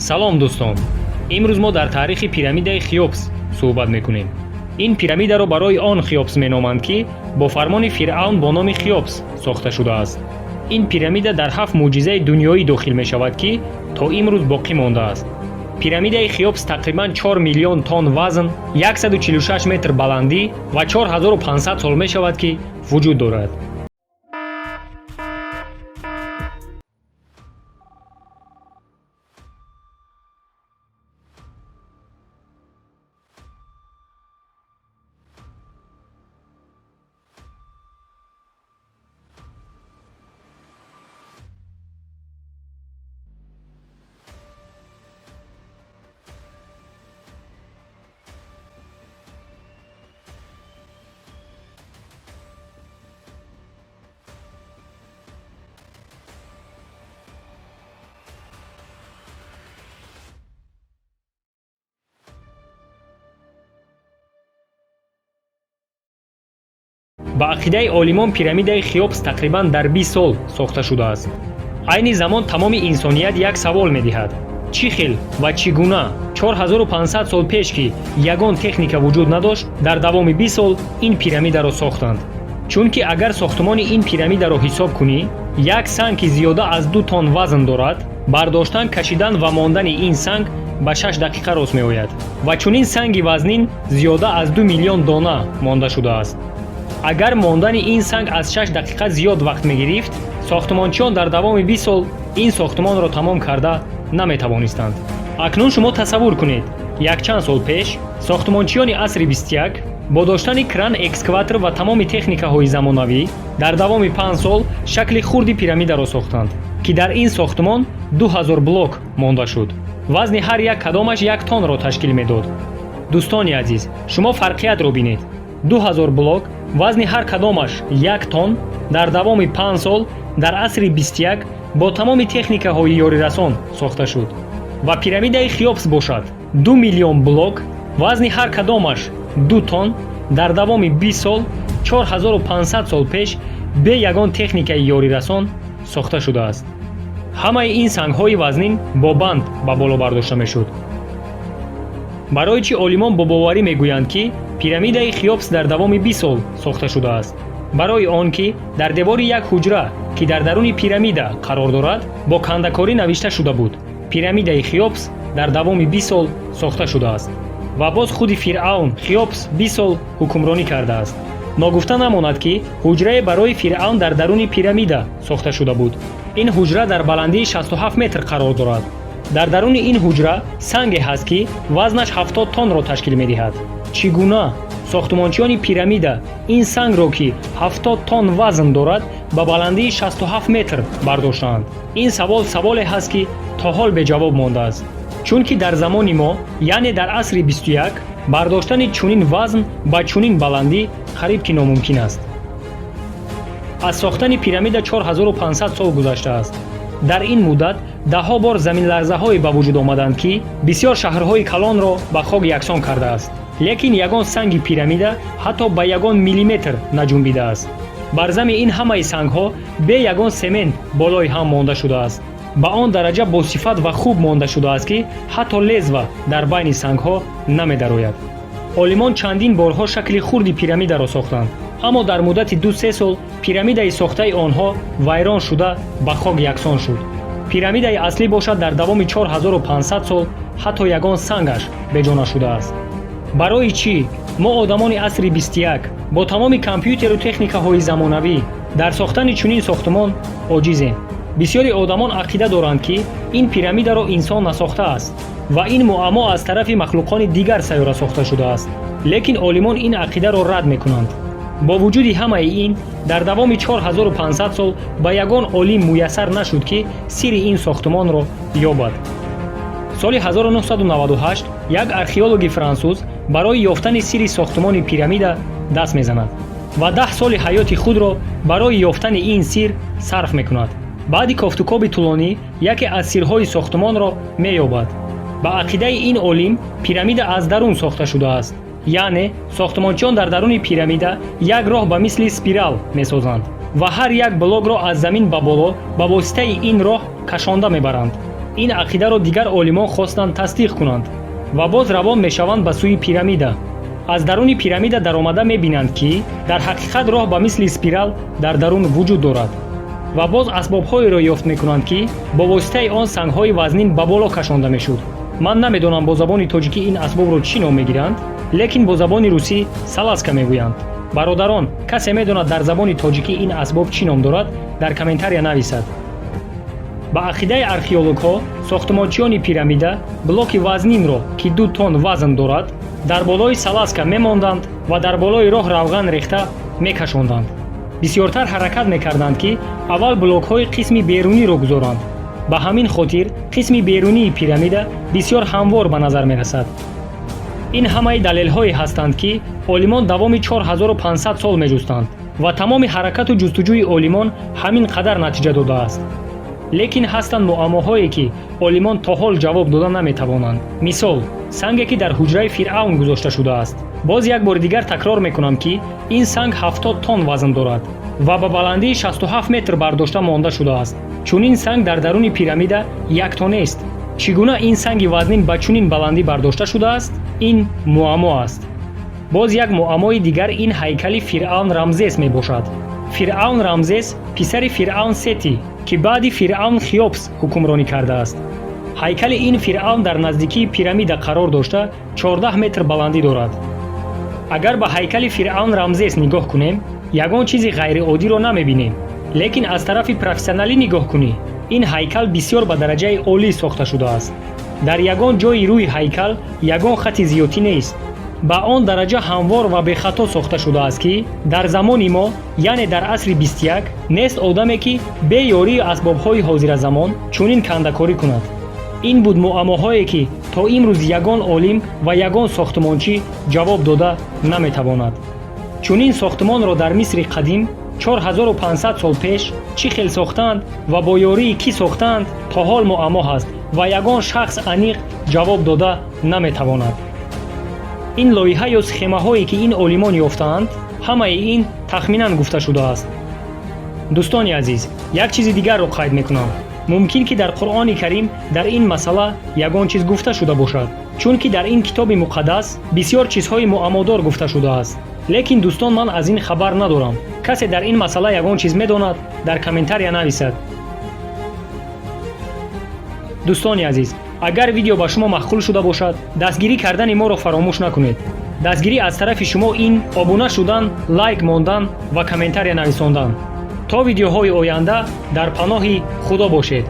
салом дӯстон, имрӯз мо дар таърихи пирамидаи Хеопс суҳбат мекунем. ин пирамидаро барои он Хеопс меноманд ки бо фармони фиръавн бо номи Хеопс сохта шудааст. ин пирамида дар 7 мӯъҷизаи дунёӣ дохил мешавад ки то имрӯз боқӣ мондааст. пирамидаи Хеопс тақрибан 4 миллион тонн вазн, 146 метр баландӣ ва 4500 сол мешавад ки вуҷуд дорад. ба ақидаи олимон пирамидаи Хеопс тақрибан дар 20 сол сохта шудааст. айни замон тамоми инсоният як савол медиҳад: чӣ хел ва чӣ гуна 4500 сол пеш ки ягон техника вуҷуд надошт, дар давоми 20 сол ин пирамидаро сохтанд? чунки агар сохтмони ин пирамидаро ҳисоб кунӣ, як санг ки зиёда аз 2 тонн вазн дорад, бардоштан, кашидан ва мондани ин санг ба 6 дақиқа рост меояд ва чунин санги вазнин зиёда аз 2 миллион дона монда шудааст. агар мондани ин санг аз 6 дақиқа зиёд вақт мегирифт, сохтмончиён дар давоми 20 сол ин сохтмонро тамом карда наметавонистанд. акнун шумо тасаввур кунед, якчанд сол пеш сохтмончиёни асри 21 бо доштани кран, экскаватор ва тамоми техникаҳои замонавӣ дар давоми 5 сол шакли хурди пирамидаро сохтанд, ки дар ин сохтмон 2000 блок монда шуд. вазни ҳар як кадомаш 1 тоннро ташкил медод. дӯстони азиз, шумо фарқиятро бинед. 2000 блок, вазни ҳар кадомаш 1 тонн дар давоми 5 сол дар асри 21 бо тамоми техникаҳои ёрирасон сохта шуд. ва пирамидаи Хеопс бошад 2 миллион блок, вазни ҳар кадомаш 2 тонн дар давоми 20 сол 4500 сол пеш бе ягон техникаи ёрирасон сохта шудааст. ҳамаи ин сангҳои вазнин бо банд ба боло бардошта мешуд. барои чӣ олимон бо боварӣ мегӯянд ки пирамидаи Хеопс дар давоми 20 сол сохта шудааст? барои он ки дар девори як ҳуҷра ки дар даруни пирамида қарор дорад, бо кандакорӣ навишта шуда буд: пирамидаи Хеопс дар давоми 20 сол сохта шудааст. ва боз худи фиръавн Хеопс 20 сол ҳукмронӣ кардааст. ногуфта намонад ки ҳуҷрае барои фиръавн дар даруни пирамида сохта шуда буд. ин ҳуҷра дар баландии 67 метр қарор дорад. дар даруни ин ҳуҷра санге ҳаст ки вазнаш 70 тоннро ташкил медиҳад. чӣ гуна сохтмончиёни пирамида ин сангро, ки 70 тонн вазн дорад, ба баландии 67 метр бардоштаанд? ин саволе ҳаст ки то ҳол беҷавоб мондааст. чунки дар замони мо, яъне дар асри 21, бардоштани чунин вазн ба чунин баландӣ қариб ки номумкин аст. аз сохтани пирамида 4500 сол гузаштааст. дар ин муддат даҳҳо бор заминларзаҳое ба вуҷуд омаданд, ки бисёр шаҳрҳои калонро ба хок яксон кардааст. лекин ягон санги пирамида ҳатто ба ягон миллиметр наҷунбидааст. бар зами ин ҳамаи сангҳо бе ягон семент болои ҳам монда шудааст. ба он дараҷа босифат ва хуб монда шудааст, ки ҳатто лезва дар байни сангҳо намедарояд. олимон чандин борҳо шакли хурди пирамидаро сохтанд, аммо дар муддати 2-3 сол пирамидаи сохтаи онҳо вайрон шуда ба хок яксон шуд. пирамидаи аслӣ бошад дар давоми 4500 сол ҳатто ягон сангаш беҷо нашудааст. барои чӣ мо одамони асри 21 бо тамоми компютеру техникаҳои замонавӣ дар сохтани чунин сохтмон оҷизем? бисёри одамон ақида доранд ки ин пирамидаро инсон насохтааст ва ин муаммо аз тарафи махлуқони дигар сайёра сохта шудааст. лекин олимон ин ақидаро рад мекунанд. бо вуҷуди ҳамаи ин, дар давоми 4500 сол ба ягон олим муяссар нашуд ки сирри ин сохтмонро ёбад. соли 1998 як археологи франсуз барои ёфтани сирри сохтмони пирамида даст мезанад ва 10 соли ҳаёти худро барои ёфтани ин сирр сарф мекунад. баъди кофтукоби тӯлонӣ яке аз сиррҳои сохтмонро меёбад. ба ақидаи ин олим пирамида аз дарун сохта шудааст. яъне сохтмончиён дар даруни пирамида як роҳ ба мисли спирал месозанд ва ҳар як блокро аз замин ба боло ба воситаи ин роҳ кашонда мебаранд. ин ақидаро дигар олимон хостанд тасдиқ кунанд ва боз равон мешаванд ба сӯи пирамида. аз даруни пирамида даромада мебинанд ки дар ҳақиқат роҳ ба мисли спирал дар дарун вуҷуд дорад ва боз асбобҳоеро ёфт мекунанд ки бо воситаи он сангҳои вазнин ба боло кашонда мешуд. ман намедонам бо забони тоҷикӣ ин асбобро чӣ ном мегиранд, лекин бо забони русӣ саласка мегӯянд. бародарон, касе медонад дар забони тоҷикӣ ин асбоб чӣ ном дорад, дар комментария нависад. ба ақидаи археологҳо сохтмончиёни пирамида блоки вазнинро ки 2 тонн вазн дорад дар болои саласка мемонданд ва дар болои роҳ равған рехта мекашонданд. бисёртар ҳаракат мекарданд ки аввал блокҳои қисми беруниро гузоранд. ба ҳамин хотир қисми берунии пирамида бисёр ҳамвор ба назар мерасад. ин ҳамаи далелҳое ҳастанд ки олимон давоми 4500 сол меҷустанд ва тамоми ҳаракату ҷустуҷӯи олимон ҳамин қадар натиҷа додааст. лекин ҳастанд муаммоҳое ки олимон то ҳол ҷавоб дода наметавонанд. мисол, санге ки дар ҳуҷраи фиръавн гузошта шудааст. боз як бори дигар такрор мекунам ки ин санг 70 тонн вазн дорад ва ба баландии 67 метр бардошта монда шудааст. чунин санг дар даруни пирамида яктонест. чӣ гуна ин санги вазнин ба чунин баландӣ бардошта шудааст? ин муаммо аст. боз як муаммои дигар ин ҳайкали фиръавн Рамзес мебошад. фиръавн Рамзес писари фиръавн Сети ки баъди фиръавн Хеопс ҳукмронӣ кардааст. ҳайкали ин фиръавн дар наздикии пирамида қарор дошта 14 метр баландӣ дорад. агар ба ҳайкали фиръавн Рамзес нигоҳ кунем, ягон чизи ғайриоддиро намебинем. лекин аз тарафи профессионалӣ нигоҳ кунӣ, ин ҳайкал бисёр ба дараҷаи олӣ сохта шудааст. дар ягон ҷои рӯи ҳайкал ягон хати зиётӣ нест. ба он дараҷа ҳамвор ва бехато сохта шудааст ки дар замони мо, яъне дар асри 21, нест одаме ки бе ёрии асбобҳои ҳозиразамон чунин кандакорӣ кунад. ин буд муаммоҳое ки то имрӯз ягон олим ва ягон сохтмончӣ ҷавоб дода наметавонад. чунин сохтмонро дар мисри қадим 4500 сол пеш чӣ хел сохтанд ва бо ёрии кӣ сохтанд, то ҳол муаммо ҳаст ва ягон шахс аниқ ҷавоб дода наметавонад. ин лоиҳа ё схемаҳое ки ин олимон ёфтаанд, ҳамаи ин тахминан гуфта шудааст. дӯстони азиз, як чизи дигарро қайд мекунам. мумкин ки дар Қуръони Карим дар ин масъала ягон чиз гуфта шуда бошад, чунки дар ин китоби муқаддас бисёр чизҳои муаммодор гуфта шудааст. лекин дӯстон, ман аз ин хабар надорам. касе дар ин масъала ягон чиз медонад, дар комментария нависад. дӯстони азиз, агар видео ба шумо махкул шуда бошад, дастгирӣ кардани моро фаромӯш накунед. дастгирӣ аз тарафи шумо ин обуна шудан, лайк мондан ва комментария нависондан. то видеоҳои оянда дар паноҳи худо бошед.